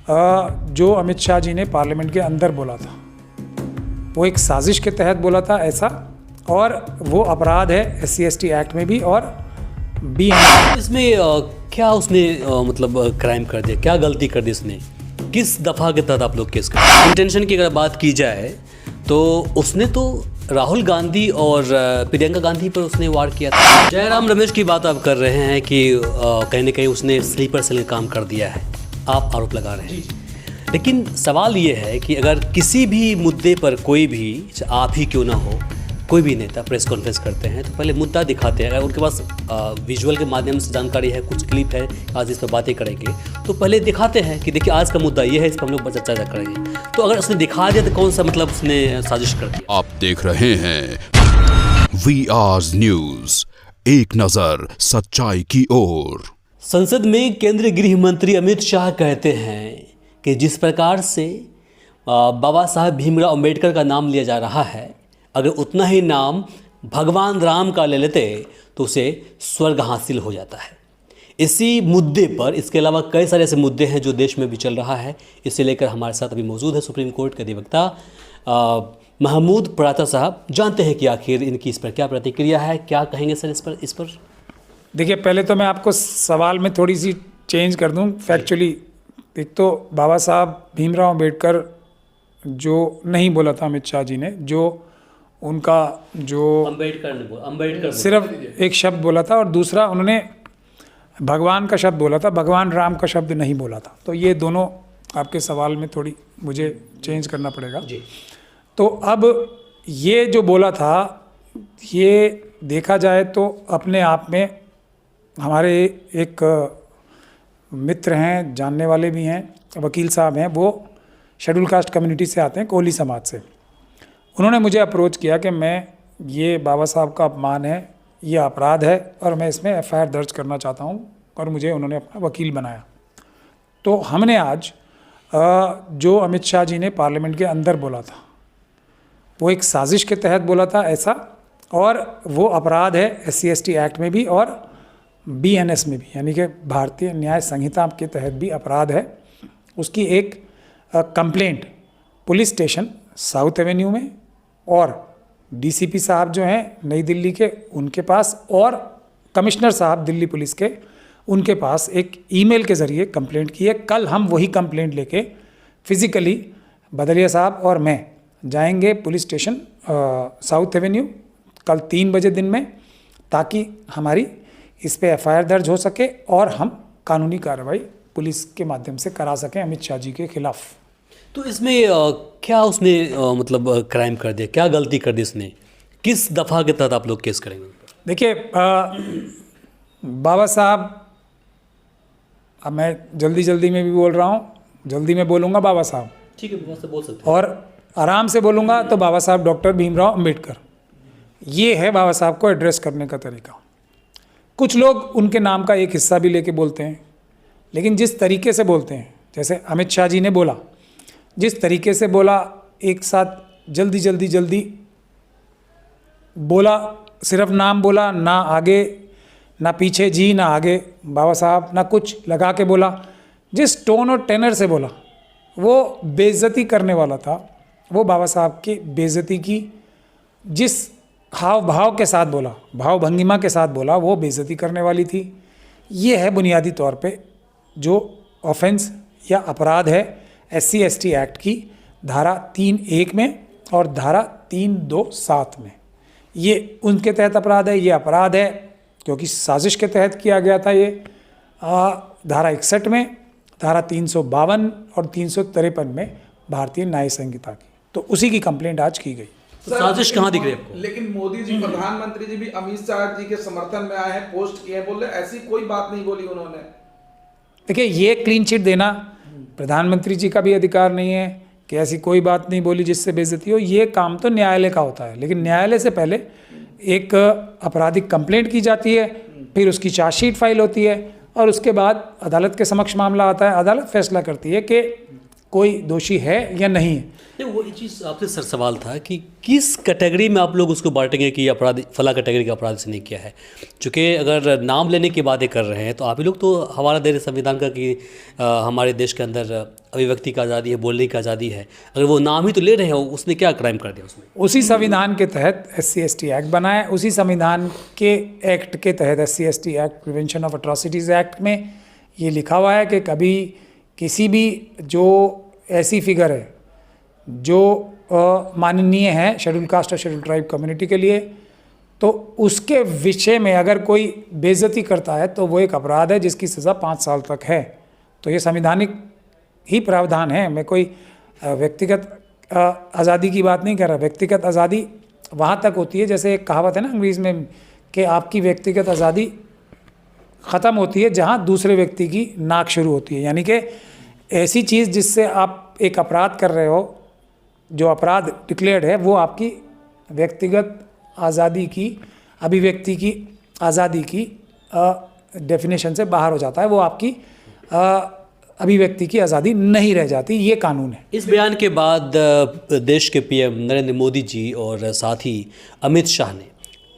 जो अमित शाह जी ने पार्लियामेंट के अंदर बोला था वो एक साजिश के तहत बोला था ऐसा, और वो अपराध है SC/ST एक्ट में भी और BNS। इसमें क्या उसने मतलब क्राइम कर दिया, क्या गलती कर दी उसने, किस दफ़ा के तहत आप लोग केस कर? इंटेंशन की अगर बात की जाए तो उसने तो राहुल गांधी और प्रियंका गांधी पर उसने वार किया था। जयराम रमेश की बात आप कर रहे हैं कि कहीं ना कहीं उसने स्लीपर सेल का काम कर दिया है, आप आरोप लगा रहे हैं। लेकिन सवाल ये है कि अगर किसी भी मुद्दे पर कोई भी, आप ही क्यों ना हो, कोई भी नेता प्रेस कॉन्फ्रेंस करते हैं तो पहले मुद्दा दिखाते हैं। अगर उनके पास विजुअल के माध्यम से जानकारी है, कुछ क्लिप है, आज इस पर बातें करेंगे, तो पहले दिखाते हैं कि देखिए आज का मुद्दा ये है, इस पर हम लोग चर्चा करेंगे। तो अगर उसने दिखा दिया तो कौन सा मतलब उसने साजिश कर दिया? आप देख रहे हैं VR न्यूज, एक नजर सच्चाई की ओर। संसद में केंद्रीय गृह मंत्री अमित शाह कहते हैं कि जिस प्रकार से बाबा साहब भीमराव अंबेडकर का नाम लिया जा रहा है, अगर उतना ही नाम भगवान राम का ले लेते तो उसे स्वर्ग हासिल हो जाता है। इसी मुद्दे पर, इसके अलावा कई सारे ऐसे मुद्दे हैं जो देश में भी चल रहा है, इसे लेकर हमारे साथ अभी मौजूद है सुप्रीम कोर्ट के अधिवक्ता महमूद पराता साहब। जानते हैं कि आखिर इनकी इस पर क्या प्रतिक्रिया है, क्या कहेंगे सर इस पर? देखिए, पहले तो मैं आपको सवाल में थोड़ी सी चेंज कर दूं फैक्चुअली। एक तो बाबा साहब भीमराव अंबेडकर जो नहीं बोला था अमित शाह जी ने, जो उनका जो अंबेडकर सिर्फ एक शब्द बोला था, और दूसरा उन्होंने भगवान का शब्द बोला था, भगवान राम का शब्द नहीं बोला था। तो ये दोनों आपके सवाल में थोड़ी मुझे चेंज करना पड़ेगा जी। तो अब ये जो बोला था, ये देखा जाए तो अपने आप में हमारे एक मित्र हैं, जानने वाले भी हैं, वकील साहब हैं, वो शेड्यूल कास्ट कम्युनिटी से आते हैं, कोहली समाज से। उन्होंने मुझे अप्रोच किया कि मैं, ये बाबा साहब का अपमान है, ये अपराध है और मैं इसमें FIR दर्ज करना चाहता हूँ, और मुझे उन्होंने अपना वकील बनाया। तो हमने आज जो अमित शाह जी ने पार्लियामेंट के अंदर बोला था वो एक साजिश के तहत बोला था ऐसा, और वो अपराध है SC/ST एक्ट में भी और BNS में भी, यानी कि भारतीय न्याय संहिता के तहत भी अपराध है। उसकी एक complaint police station south Avenue में और DCP साहब जो हैं नई दिल्ली के, उनके पास, और कमिश्नर साहब दिल्ली पुलिस के, उनके पास एक ईमेल के ज़रिए कंप्लेंट की है। कल हम वही कंप्लेंट लेके फिज़िकली बदलिया साहब और मैं जाएंगे पुलिस स्टेशन साउथ एवेन्यू कल 3 बजे दिन में, ताकि हमारी इस पे FIR दर्ज हो सके और हम कानूनी कार्रवाई पुलिस के माध्यम से करा सकें अमित शाह जी के खिलाफ। तो इसमें क्या उसने मतलब क्राइम कर दिया, क्या गलती कर दी उसने, किस दफ़ा के तहत आप लोग केस करेंगे? देखिए, बाबा साहब, अब मैं जल्दी में भी बोल रहा हूँ, जल्दी में बोलूँगा बाबा साहब, ठीक है, बहुत से बोल सकते हैं, और आराम से बोलूँगा तो बाबा साहब डॉक्टर भीमराव अंबेडकर। ये है बाबा साहब को एड्रेस करने का तरीका। कुछ लोग उनके नाम का एक हिस्सा भी लेके बोलते हैं, लेकिन जिस तरीके से बोलते हैं, जैसे अमित शाह जी ने बोला, जिस तरीके से बोला, एक साथ जल्दी बोला, सिर्फ नाम बोला, ना आगे ना पीछे जी, ना आगे बाबा साहब, ना कुछ लगा के बोला, जिस टोन और टेनर से बोला वो बेइज्जती करने वाला था। वो बाबा साहब की बेइज्जती की, जिस हाव भाव के साथ बोला, भाव भंगिमा के साथ बोला, वो बेइज्जती करने वाली थी। ये है बुनियादी तौर पे जो ऑफेंस या अपराध है SC/ST एक्ट की धारा 3(1) में और धारा 3(2)(7) में। ये उनके तहत अपराध है। ये अपराध है क्योंकि साजिश के तहत किया गया था। ये धारा 61 में, धारा 352 और 353 में भारतीय न्याय संहिता की। तो उसी की कंप्लेंट आज की गई। साजिश कहाँ दिख रही है आपको? लेकिन मोदी जी, प्रधानमंत्री जी भी अमित शाह जी के समर्थन में आए हैं, पोस्ट किए हैं, बोल रहे ऐसी कोई बात नहीं बोली उन्होंने। देखिए, ये क्लीन चिट देना प्रधानमंत्री जी का भी अधिकार नहीं है कि ऐसी कोई बात नहीं बोली जिससे बेइज्जती हो। ये काम तो न्यायालय का होता है, लेकिन न्यायालय से पहले एक आपराधिक कंप्लेंट की जाती है, फिर उसकी चार्जशीट फाइल होती है और उसके बाद अदालत के समक्ष मामला आता है। अदालत फैसला करती है कि कोई दोषी है या नहीं है। नहीं, वो ये चीज़ आपसे सर सवाल था कि किस कैटेगरी में आप लोग उसको बांटेंगे कि अपराध फला कैटेगरी का अपराध से नहीं किया है। चूँकि अगर नाम लेने की बातें कर रहे हैं तो आप ही लोग तो हवाला दे रहे संविधान का कि हमारे देश के अंदर अभिव्यक्ति की आज़ादी है, बोलने की आज़ादी है, अगर वो नाम ही तो ले रहे हो, उसने क्या क्राइम कर दिया उसमें? उसी संविधान के तहत SC/ST एक्ट बना है, उसी संविधान के एक्ट के तहत SC/ST act, prevention of atrocities act में ये लिखा हुआ है कि कभी किसी भी जो ऐसी फिगर है जो माननीय है शेड्यूल कास्ट और शेड्यूल ट्राइब कम्युनिटी के लिए, तो उसके विषय में अगर कोई बेइज्जती करता है तो वो एक अपराध है जिसकी सज़ा 5 साल तक है। तो ये संवैधानिक ही प्रावधान है। मैं कोई व्यक्तिगत आज़ादी की बात नहीं कर रहा। व्यक्तिगत आज़ादी वहाँ तक होती है, जैसे एक कहावत है ना अंग्रेज़ी में कि आपकी व्यक्तिगत आज़ादी ख़त्म होती है जहाँ दूसरे व्यक्ति की नाक शुरू होती है। यानी कि ऐसी चीज़ जिससे आप एक अपराध कर रहे हो, जो अपराध डिक्लेयर्ड है, वो आपकी व्यक्तिगत आज़ादी की, अभिव्यक्ति की आज़ादी की डेफिनेशन से बाहर हो जाता है। वो आपकी अभिव्यक्ति की आज़ादी नहीं रह जाती। ये कानून है। इस बयान के बाद देश के PM नरेंद्र मोदी जी और साथ ही अमित शाह ने,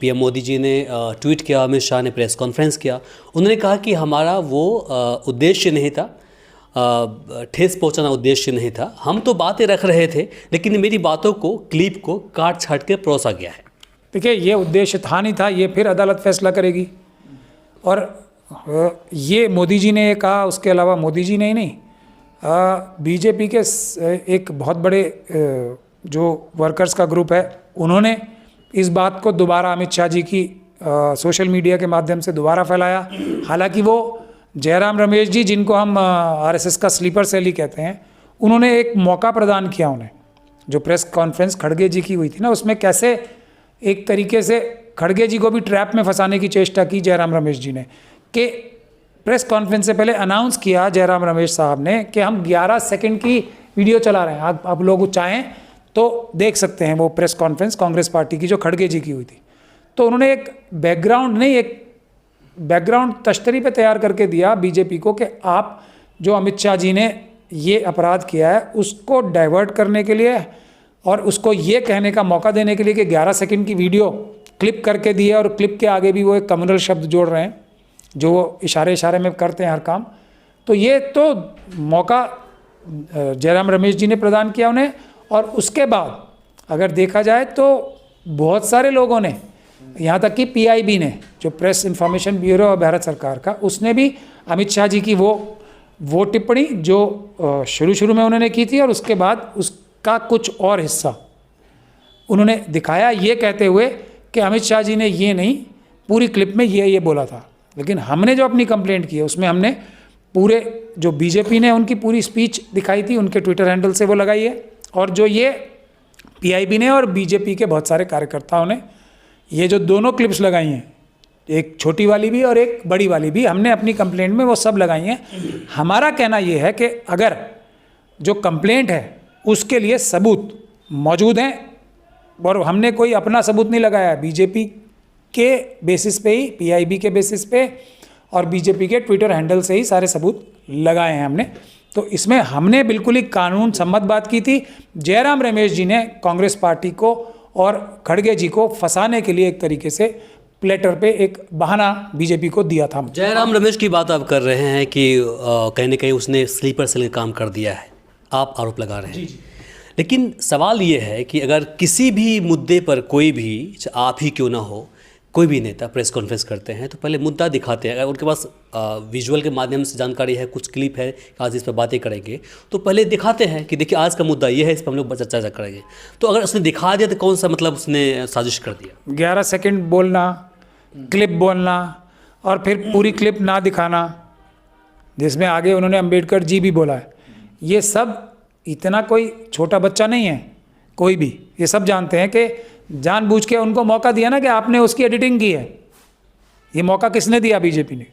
PM मोदी जी ने ट्वीट किया, अमित शाह ने प्रेस कॉन्फ्रेंस किया। उन्होंने कहा कि हमारा वो उद्देश्य नहीं था, ठेस पहुंचाना उद्देश्य नहीं था, हम तो बातें रख रहे थे, लेकिन मेरी बातों को, क्लिप को काट छाट के परोसा गया है। देखिए, ये उद्देश्य था नहीं था, ये फिर अदालत फैसला करेगी। और ये मोदी जी ने कहा, उसके अलावा मोदी जी ने ही नहीं, बीजेपी के एक बहुत बड़े जो वर्कर्स का ग्रुप है, उन्होंने इस बात को दोबारा अमित शाह जी की सोशल मीडिया के माध्यम से दोबारा फैलाया। हालांकि वो जयराम रमेश जी, जिनको हम RSS का स्लीपर सेल ही कहते हैं, उन्होंने एक मौका प्रदान किया उन्हें। जो प्रेस कॉन्फ्रेंस खड़गे जी की हुई थी ना, उसमें कैसे एक तरीके से खड़गे जी को भी ट्रैप में फंसाने की चेष्टा की जयराम रमेश जी ने, कि प्रेस कॉन्फ्रेंस से पहले अनाउंस किया जयराम रमेश साहब ने कि हम 11 सेकंड की वीडियो चला रहे हैं, आप लोग चाहें तो देख सकते हैं। वो प्रेस कॉन्फ्रेंस कांग्रेस पार्टी की जो खड़गे जी की हुई थी, तो उन्होंने एक बैकग्राउंड नहीं, एक बैकग्राउंड तश्तरी पे तैयार करके दिया बीजेपी को कि आप जो अमित शाह जी ने ये अपराध किया है उसको डाइवर्ट करने के लिए और उसको ये कहने का मौका देने के लिए कि 11 सेकंड की वीडियो क्लिप करके दी है, और क्लिप के आगे भी वो एक कम्युनल शब्द जोड़ रहे हैं जो वो इशारे में करते हैं हर काम। तो ये तो मौका जयराम रमेश जी ने प्रदान किया उन्हें। और उसके बाद अगर देखा जाए तो बहुत सारे लोगों ने, यहाँ तक कि PIB ने, जो प्रेस इंफॉर्मेशन ब्यूरो है भारत सरकार का, उसने भी अमित शाह जी की वो टिप्पणी जो शुरू में उन्होंने की थी और उसके बाद उसका कुछ और हिस्सा उन्होंने दिखाया, ये कहते हुए कि अमित शाह जी ने ये नहीं, पूरी क्लिप में ये बोला था। लेकिन हमने जो अपनी कंप्लेंट की है उसमें हमने पूरे जो बीजेपी ने उनकी पूरी स्पीच दिखाई थी, उनके ट्विटर हैंडल से वो लगाई है, और जो ये PIB ने और बीजेपी के बहुत सारे कार्यकर्ताओं ने ये जो दोनों क्लिप्स लगाई हैं, एक छोटी वाली भी और एक बड़ी वाली भी, हमने अपनी कंप्लेंट में वो सब लगाई हैं। हमारा कहना ये है कि अगर जो कंप्लेंट है उसके लिए सबूत मौजूद हैं, और हमने कोई अपना सबूत नहीं लगाया, बीजेपी के बेसिस पे ही, PIB के बेसिस पे और बीजेपी के ट्विटर हैंडल से ही सारे सबूत लगाए हैं हमने। तो इसमें हमने बिल्कुल ही कानून सम्मत बात की थी। जयराम रमेश जी ने कांग्रेस पार्टी को और खड़गे जी को फंसाने के लिए एक तरीके से प्लेटर पे एक बहाना बीजेपी को दिया था। जयराम रमेश की बात आप कर रहे हैं कि कहीं ना कहीं उसने स्लीपर सेल का काम कर दिया है, आप आरोप लगा रहे हैं। जी। लेकिन सवाल ये है कि अगर किसी भी मुद्दे पर कोई भी, आप ही क्यों ना हो, कोई भी नेता प्रेस कॉन्फ्रेंस करते हैं तो पहले मुद्दा दिखाते हैं। अगर उनके पास विजुअल के माध्यम से जानकारी है, कुछ क्लिप है, आज इस पर बातें करेंगे, तो पहले दिखाते हैं कि देखिए आज का मुद्दा ये है, इस पर हम लोग चर्चा करेंगे। तो अगर उसने दिखा दिया तो कौन सा मतलब उसने साजिश कर दिया? 11 सेकंड बोलना, क्लिप बोलना और फिर पूरी क्लिप ना दिखाना, जिसमें आगे उन्होंने अंबेडकर जी भी बोला है, ये सब इतना कोई छोटा बच्चा नहीं है कोई भी। ये सब जानते हैं कि जानबूझ के उनको मौका दिया ना कि आपने उसकी एडिटिंग की है। ये मौका किसने दिया? बीजेपी ने।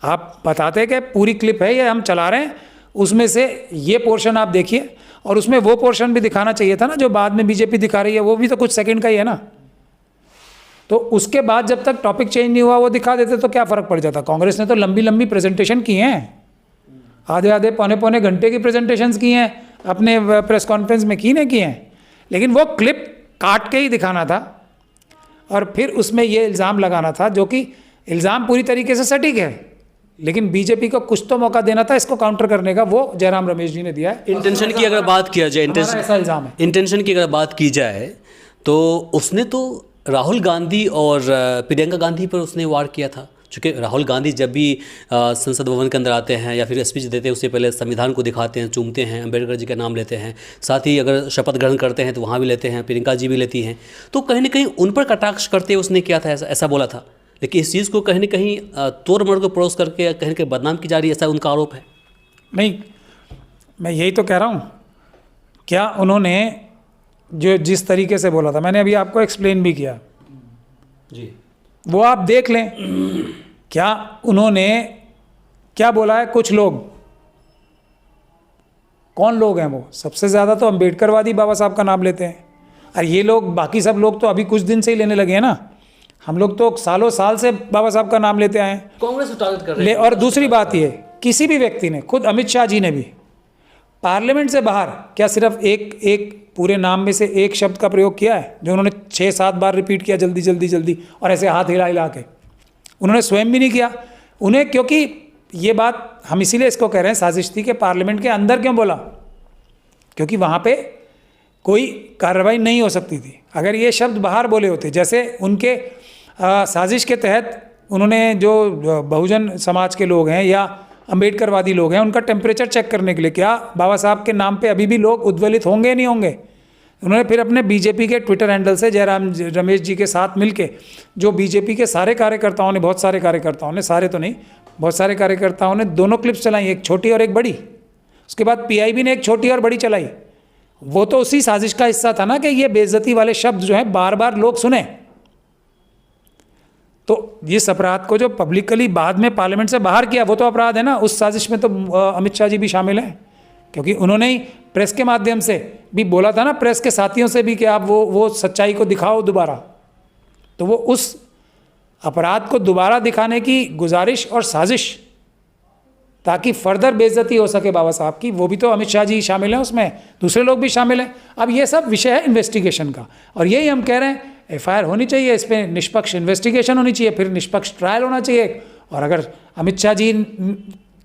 आप बताते कि पूरी क्लिप है, ये हम चला रहे हैं, उसमें से ये पोर्शन आप देखिए, और उसमें वो पोर्शन भी दिखाना चाहिए था ना जो बाद में बीजेपी दिखा रही है, वो भी तो कुछ सेकंड का ही है ना। तो उसके बाद जब तक टॉपिक चेंज नहीं हुआ वो दिखा देते तो क्या फ़र्क पड़ जाता। कांग्रेस ने तो लंबी लंबी प्रेजेंटेशन की हैं, आधे पौने घंटे की प्रेजेंटेशंस की हैं, अपने प्रेस कॉन्फ्रेंस में की हैं, लेकिन वो क्लिप काट के ही दिखाना था और फिर उसमें ये इल्ज़ाम लगाना था, जो कि इल्ज़ाम पूरी तरीके से सटीक है। लेकिन बीजेपी को कुछ तो मौका देना था इसको काउंटर करने का, वो जयराम रमेश जी ने दिया है। इंटेंशन की अगर बात किया जाए, हमारा ऐसा इल्ज़ाम है। इंटेंशन की अगर बात की जाए तो उसने तो राहुल गांधी और प्रियंका गांधी पर उसने वार किया था, क्योंकि राहुल गांधी जब भी संसद भवन के अंदर आते हैं या फिर स्पीच देते हैं उससे पहले संविधान को दिखाते हैं, चूमते हैं, अम्बेडकर जी का नाम लेते हैं, साथ ही अगर शपथ ग्रहण करते हैं तो वहाँ भी लेते हैं, प्रियंका जी भी लेती हैं, तो कहीं ना कहीं उन पर कटाक्ष करते उसने किया था, ऐसा बोला था। लेकिन इस चीज़ को कहीं ना कहीं तोड़ मरोड़ को पड़ोस करके कहीं ना कहीं बदनाम की जा रही है, ऐसा उनका आरोप है। नहीं, मैं यही तो कह रहा हूँ, क्या उन्होंने जो जिस तरीके से बोला था, मैंने अभी आपको एक्सप्लेन भी किया जी, वो आप देख लें। क्या उन्होंने क्या बोला है? कुछ लोग, कौन लोग हैं वो? सबसे ज़्यादा तो अम्बेडकरवादी बाबा साहब का नाम लेते हैं, और ये लोग, बाकी सब लोग तो अभी कुछ दिन से ही लेने लगे हैं ना। हम लोग तो सालों साल से बाबा साहब का नाम लेते आए हैं। कांग्रेस को टारगेट कर रहे हैं। और दूसरी बात ये, किसी भी व्यक्ति ने, खुद अमित शाह जी ने भी पार्लियामेंट से बाहर क्या सिर्फ एक पूरे नाम में से एक शब्द का प्रयोग किया है, जो उन्होंने 6-7 बार रिपीट किया जल्दी जल्दी जल्दी, और ऐसे हाथ हिला हिला के? उन्होंने स्वयं भी नहीं किया। उन्हें, क्योंकि ये बात हम इसीलिए इसको कह रहे हैं साजिश थी कि पार्लियामेंट के अंदर क्यों बोला, क्योंकि वहाँ पे कोई कार्रवाई नहीं हो सकती थी। अगर ये शब्द बाहर बोले होते, जैसे उनके साजिश के तहत उन्होंने, जो बहुजन समाज के लोग हैं या अम्बेडकरवादी लोग हैं, उनका टेम्परेचर चेक करने के लिए, क्या बाबा साहब के नाम पे अभी भी लोग उद्वेलित होंगे या नहीं होंगे, उन्होंने फिर अपने बीजेपी के ट्विटर हैंडल से जयराम रमेश जी के साथ मिलके, जो बीजेपी के सारे कार्यकर्ताओं ने, बहुत सारे कार्यकर्ताओं ने, सारे तो नहीं, बहुत सारे कार्यकर्ताओं ने दोनों क्लिप्स चलाई, एक छोटी और एक बड़ी। उसके बाद पीआईबी ने एक छोटी और बड़ी चलाई। वो तो उसी साजिश का हिस्सा था ना कि ये बेइज्जती वाले शब्द जो हैं बार बार लोग सुने। तो इस अपराध को जो पब्लिकली बाद में पार्लियामेंट से बाहर किया, वो तो अपराध है ना। उस साजिश में तो अमित शाह जी भी शामिल हैं, क्योंकि उन्होंने ही प्रेस के माध्यम से भी बोला था ना, प्रेस के साथियों से भी, कि आप वो सच्चाई को दिखाओ दोबारा। तो वो उस अपराध को दोबारा दिखाने की गुजारिश और साजिश, ताकि फर्दर बेइज्जती हो सके बाबा साहब की, वो भी तो अमित शाह जी शामिल हैं उसमें, दूसरे लोग भी शामिल हैं। अब ये सब विषय है इन्वेस्टिगेशन का, और यही हम कह रहे हैं, एफआईआर होनी चाहिए, इस पर निष्पक्ष इन्वेस्टिगेशन होनी चाहिए, फिर निष्पक्ष ट्रायल होना चाहिए। और अगर अमित शाह जी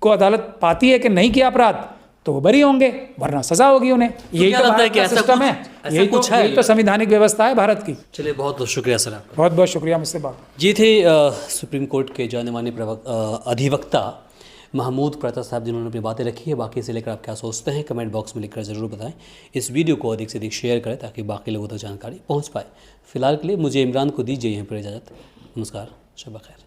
को अदालत पाती है कि नहीं किया अपराध, तो वो बरी होंगे, वरना सजा होगी उन्हें। यही तो भारत का सिस्टम है, यही तो संवैधानिक व्यवस्था है भारत की। चलिए, बहुत बहुत शुक्रिया सर आपका। बहुत बहुत शुक्रिया मुझसे बात। ये थे सुप्रीम कोर्ट के जाने माने अधिवक्ता महमूद प्रताप साहब, जिन्होंने अपनी बातें रखी है। बाकी से लेकर आप क्या सोचते हैं कमेंट बॉक्स में लिखकर ज़रूर बताएं। इस वीडियो को अधिक से अधिक शेयर करें ताकि बाकी लोगों तक जानकारी पहुंच पाए। फिलहाल के लिए मुझे इमरान को दीजिए यहाँ पर इजाज़त। नमस्कार, शब खैर।